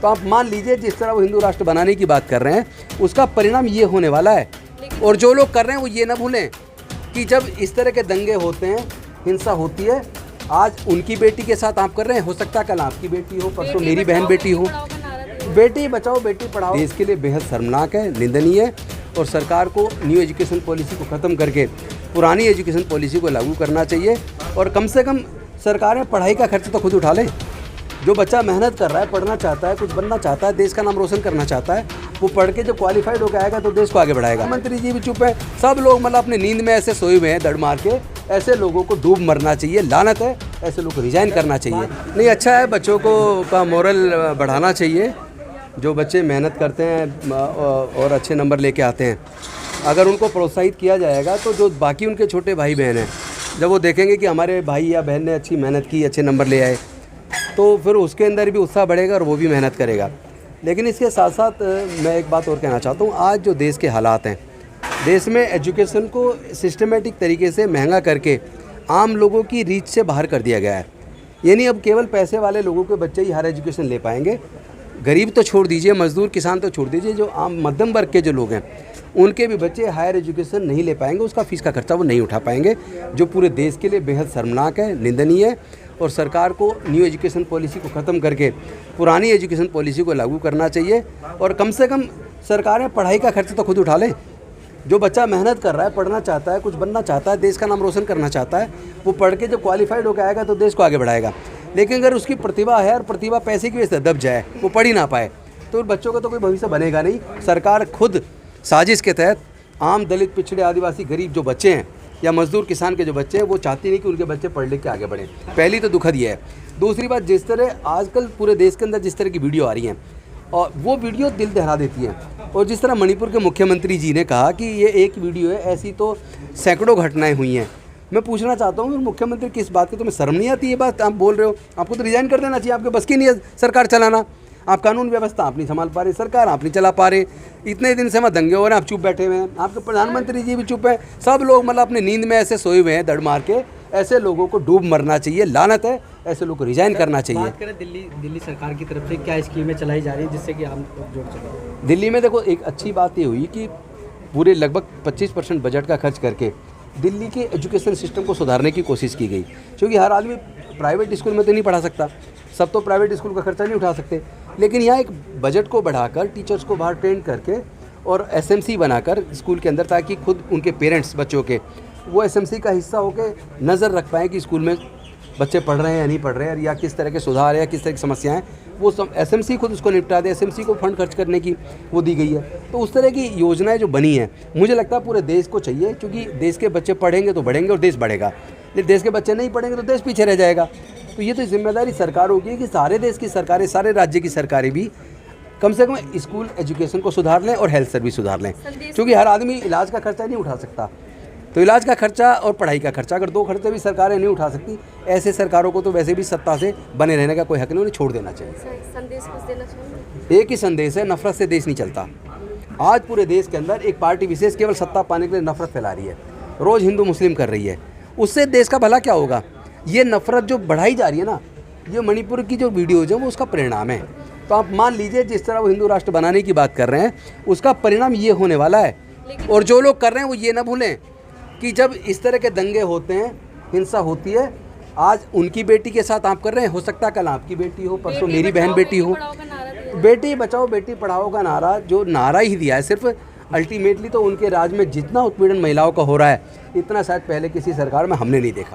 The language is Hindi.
तो आप मान लीजिए जिस तरह वो हिंदू राष्ट्र बनाने की बात कर रहे हैं उसका परिणाम ये होने वाला है। और जो लोग कर रहे हैं वो ये ना भूलें कि जब इस तरह के दंगे होते हैं, हिंसा होती है, आज उनकी बेटी के साथ आप कर रहे हैं, हो सकता है कल आपकी बेटी हो, परसों मेरी बहन बेटी हो। बेटी बचाओ बेटी पढ़ाओ देश के लिए बेहद शर्मनाक है, निंदनीय है। और सरकार को न्यू एजुकेशन पॉलिसी को ख़त्म करके पुरानी एजुकेशन पॉलिसी को लागू करना चाहिए। और कम से कम सरकारें पढ़ाई का खर्च तो खुद उठा लें। जो बच्चा मेहनत कर रहा है, पढ़ना चाहता है, कुछ बनना चाहता है, देश का नाम रोशन करना चाहता है, वो पढ़ के जब क्वालिफाइड होकर आएगा तो देश को आगे बढ़ाएगा। मंत्री जी भी चुप है, सब लोग मतलब अपनी नींद में ऐसे सोए हुए हैं दड़ मार के। ऐसे लोगों को डूब मरना चाहिए, लानत है, ऐसे लोगों को रिजाइन करना चाहिए। नहीं, अच्छा है, बच्चों को का मोरल बढ़ाना चाहिए। जो बच्चे मेहनत करते हैं और अच्छे नंबर लेके आते हैं, अगर उनको प्रोत्साहित किया जाएगा तो जो बाकी उनके छोटे भाई बहन हैं, जब वो देखेंगे कि हमारे भाई या बहन ने अच्छी मेहनत की, अच्छे नंबर ले आए, तो फिर उसके अंदर भी उत्साह बढ़ेगा और वो भी मेहनत करेगा। लेकिन इसके साथ साथ मैं एक बात और कहना चाहता हूँ। आज जो देश के हालात हैं, देश में एजुकेशन को सिस्टमेटिक तरीके से महंगा करके आम लोगों की रीच से बाहर कर दिया गया है। यानी अब केवल पैसे वाले लोगों के बच्चे ही हायर एजुकेशन ले पाएंगे। गरीब तो छोड़ दीजिए, मजदूर किसान तो छोड़ दीजिए, जो आम मध्यम वर्ग के जो लोग हैं उनके भी बच्चे हायर एजुकेशन नहीं ले पाएंगे, उसका फ़ीस का खर्चा वो नहीं उठा पाएंगे, जो पूरे देश के लिए बेहद शर्मनाक है, निंदनीय है। और सरकार को न्यू एजुकेशन पॉलिसी को ख़त्म करके पुरानी एजुकेशन पॉलिसी को लागू करना चाहिए। और कम से कम सरकारें पढ़ाई का खर्च तो खुद उठा लें। जो बच्चा मेहनत कर रहा है, पढ़ना चाहता है, कुछ बनना चाहता है, देश का नाम रोशन करना चाहता है, वो पढ़ के जब क्वालिफाइड होकर आएगा तो देश को आगे बढ़ाएगा। लेकिन अगर उसकी प्रतिभा है और प्रतिभा पैसे की वजह से दब जाए, वो पढ़ ही ना पाए, तो बच्चों का तो कोई भविष्य बनेगा नहीं। सरकार खुद साजिश के तहत आम दलित, पिछड़े, आदिवासी, गरीब जो बच्चे हैं या मजदूर किसान के जो बच्चे हैं, वो चाहती नहीं कि उनके बच्चे पढ़ लिख के आगे बढ़ें। पहली तो दुखद ये है। दूसरी बात, जिस तरह आजकल पूरे देश के अंदर जिस तरह की वीडियो आ रही हैं, और वो वीडियो दिल दहला देती है। और जिस तरह मणिपुर के मुख्यमंत्री जी ने कहा कि ये एक वीडियो है, ऐसी तो सैकड़ों घटनाएं हुई हैं। मैं पूछना चाहता हूँ, मुख्यमंत्री किस बात की, तुम्हें शर्म नहीं आती? ये बात आप बोल रहे हो, आपको तो रिजाइन कर देना चाहिए। आपके बस की नहीं है सरकार चलाना। आप कानून व्यवस्था आप नहीं संभाल पा रहे, सरकार आप नहीं चला पा रहे। इतने दिन से दंगे हो रहे हैं, आप चुप बैठे हुए हैं। आपके प्रधानमंत्री जी भी चुप है, सब लोग मतलब अपनी नींद में ऐसे सोए हुए हैं दड़ मार के। ऐसे लोगों को डूब मरना चाहिए, लानत है, ऐसे लोगों को रिजाइन करना चाहिए। बात करें दिल्ली सरकार की तरफ से क्या स्कीमें चलाई जा रही है जिससे कि हम जोड़ सकें? दिल्ली में देखो, एक अच्छी बात ये हुई कि पूरे लगभग 25% बजट का खर्च करके दिल्ली के एजुकेशन सिस्टम को सुधारने की कोशिश की गई। क्योंकि हर आदमी प्राइवेट स्कूल में तो नहीं पढ़ा सकता, सब तो प्राइवेट स्कूल का खर्चा नहीं उठा सकते। लेकिन यहाँ एक बजट को बढ़ाकर टीचर्स को बाहर ट्रेन करके और एसएमसी बनाकर स्कूल के अंदर, ताकि खुद उनके पेरेंट्स बच्चों के वो एसएमसी का हिस्सा होकर नज़र रख पाएँ कि स्कूल में बच्चे पढ़ रहे हैं या नहीं पढ़ रहे हैं, या किस तरह के सुधार है या किस तरह की समस्याएं, वो सब एसएमसी खुद उसको निपटा दे। एसएमसी को फंड खर्च करने की वो दी गई है। तो उस तरह की योजनाएं जो बनी हैं, मुझे लगता है पूरे देश को चाहिए। क्योंकि देश के बच्चे पढ़ेंगे तो बढ़ेंगे और देश बढ़ेगा, लेकिन देश के बच्चे नहीं पढ़ेंगे तो देश पीछे रह जाएगा। तो ये तो जिम्मेदारी सरकारों की है कि सारे देश की सरकारें, सारे राज्य की सरकारें भी कम से कम स्कूल एजुकेशन को सुधार लें और हेल्थ सर्विस सुधार लें। क्योंकि हर आदमी इलाज का खर्चा नहीं उठा सकता, तो इलाज का खर्चा और पढ़ाई का खर्चा, अगर दो खर्चे भी सरकारें नहीं उठा सकती, ऐसे सरकारों को तो वैसे भी सत्ता से बने रहने का कोई हक नहीं, उन्हें छोड़ देना चाहिए। संदेश कुछ देना चाहिए? एक ही संदेश है, नफरत से देश नहीं चलता। आज पूरे देश के अंदर एक पार्टी विशेष केवल सत्ता पाने के लिए नफरत फैला रही है, रोज़ हिंदू मुस्लिम कर रही है। उससे देश का भला क्या होगा? ये नफरत जो बढ़ाई जा रही है ना, ये मणिपुर की जो वीडियोज़ है वो उसका परिणाम है। तो आप मान लीजिए जिस तरह वो हिंदू राष्ट्र बनाने की बात कर रहे हैं, उसका परिणाम ये होने वाला है। और जो लोग कर रहे हैं वो ये ना भूलें कि जब इस तरह के दंगे होते हैं, हिंसा होती है, आज उनकी बेटी के साथ आप कर रहे हैं, हो सकता है कल आपकी बेटी हो, परसों मेरी बहन बेटी हो। बेटी बचाओ बेटी पढ़ाओ का नारा जो नारा ही दिया है सिर्फ, अल्टीमेटली तो उनके राज में जितना उत्पीड़न महिलाओं का हो रहा है, इतना शायद पहले किसी सरकार में हमने नहीं देखा।